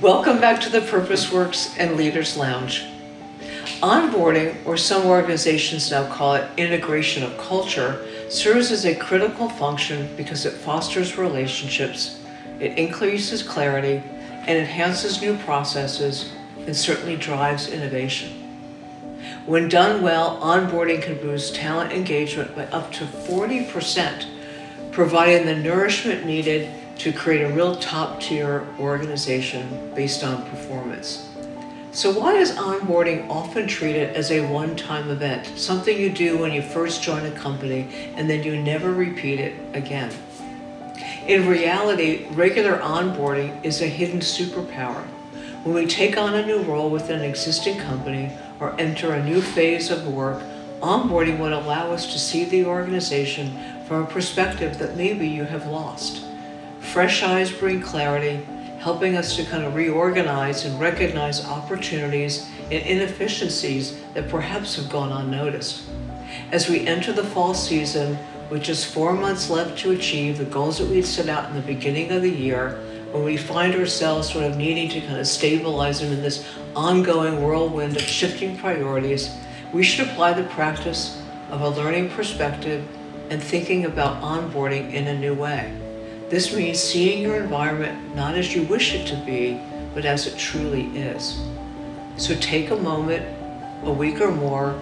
Welcome back to the Purpose Works and Leaders Lounge. Onboarding, or some organizations now call it integration of culture, serves as a critical function because it fosters relationships, it increases clarity, and enhances new processes, and certainly drives innovation. When done well, onboarding can boost talent engagement by up to 40%, providing the nourishment needed to create a real top-tier organization based on performance. So why is onboarding often treated as a one-time event, something you do when you first join a company and then you never repeat it again? In reality, regular onboarding is a hidden superpower. When we take on a new role within an existing company or enter a new phase of work, onboarding would allow us to see the organization from a perspective that maybe you have lost. Fresh eyes bring clarity, helping us to kind of reorganize and recognize opportunities and inefficiencies that perhaps have gone unnoticed. As we enter the fall season, with just 4 months left to achieve the goals that we'd set out in the beginning of the year, when we find ourselves sort of needing to kind of stabilize them in this ongoing whirlwind of shifting priorities, we should apply the practice of a learning perspective and thinking about onboarding in a new way. This means seeing your environment not as you wish it to be, but as it truly is. So take a moment, a week or more,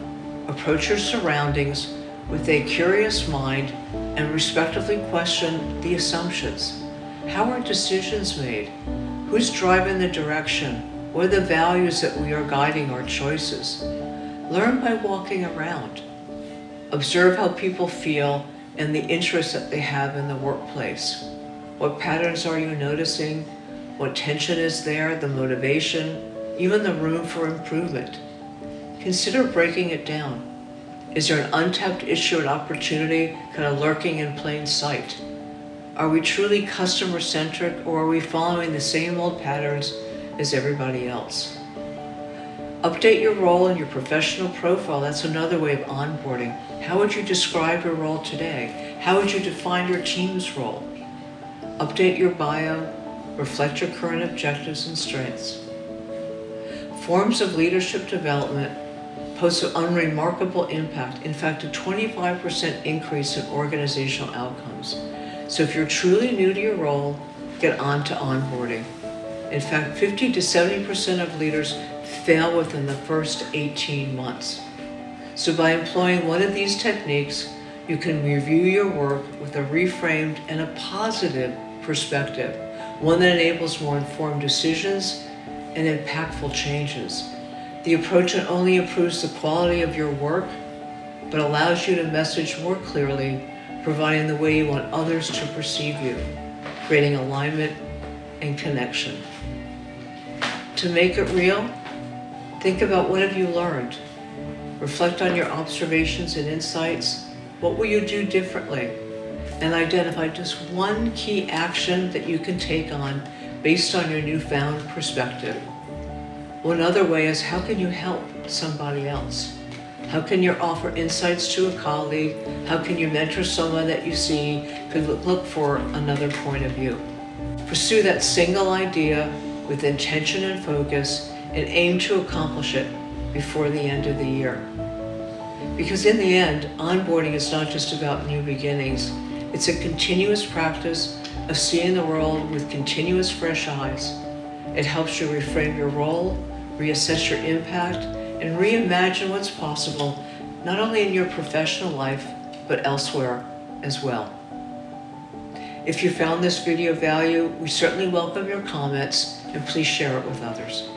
approach your surroundings with a curious mind and respectively question the assumptions. How are decisions made? Who's driving the direction? What are the values that we are guiding our choices? Learn by walking around. Observe how people feel and the interest that they have in the workplace. What patterns are you noticing? What tension is there, the motivation, even the room for improvement? Consider breaking it down. Is there an untapped issue and opportunity kind of lurking in plain sight? Are we truly customer-centric, or are we following the same old patterns as everybody else? Update your role in your professional profile. That's another way of onboarding. How would you describe your role today? How would you define your team's role? Update your bio, reflect your current objectives and strengths. Forms of leadership development pose an unremarkable impact, in fact, a 25% increase in organizational outcomes. So if you're truly new to your role, get on to onboarding. In fact, 50 to 70% of leaders fail within the first 18 months. So by employing one of these techniques, you can review your work with a reframed and a positive perspective, one that enables more informed decisions and impactful changes. The approach not only improves the quality of your work, but allows you to message more clearly, providing the way you want others to perceive you, creating alignment and connection. To make it real, think about what have you learned. Reflect on your observations and insights. What will you do differently? And identify just one key action that you can take on based on your newfound perspective. One other way is, how can you help somebody else? How can you offer insights to a colleague? How can you mentor someone that you see could look for another point of view? Pursue that single idea with intention and focus and aim to accomplish it before the end of the year. Because in the end, onboarding is not just about new beginnings. It's a continuous practice of seeing the world with continuous fresh eyes. It helps you reframe your role, reassess your impact, and reimagine what's possible, not only in your professional life, but elsewhere as well. If you found this video of value, we certainly welcome your comments, and please share it with others.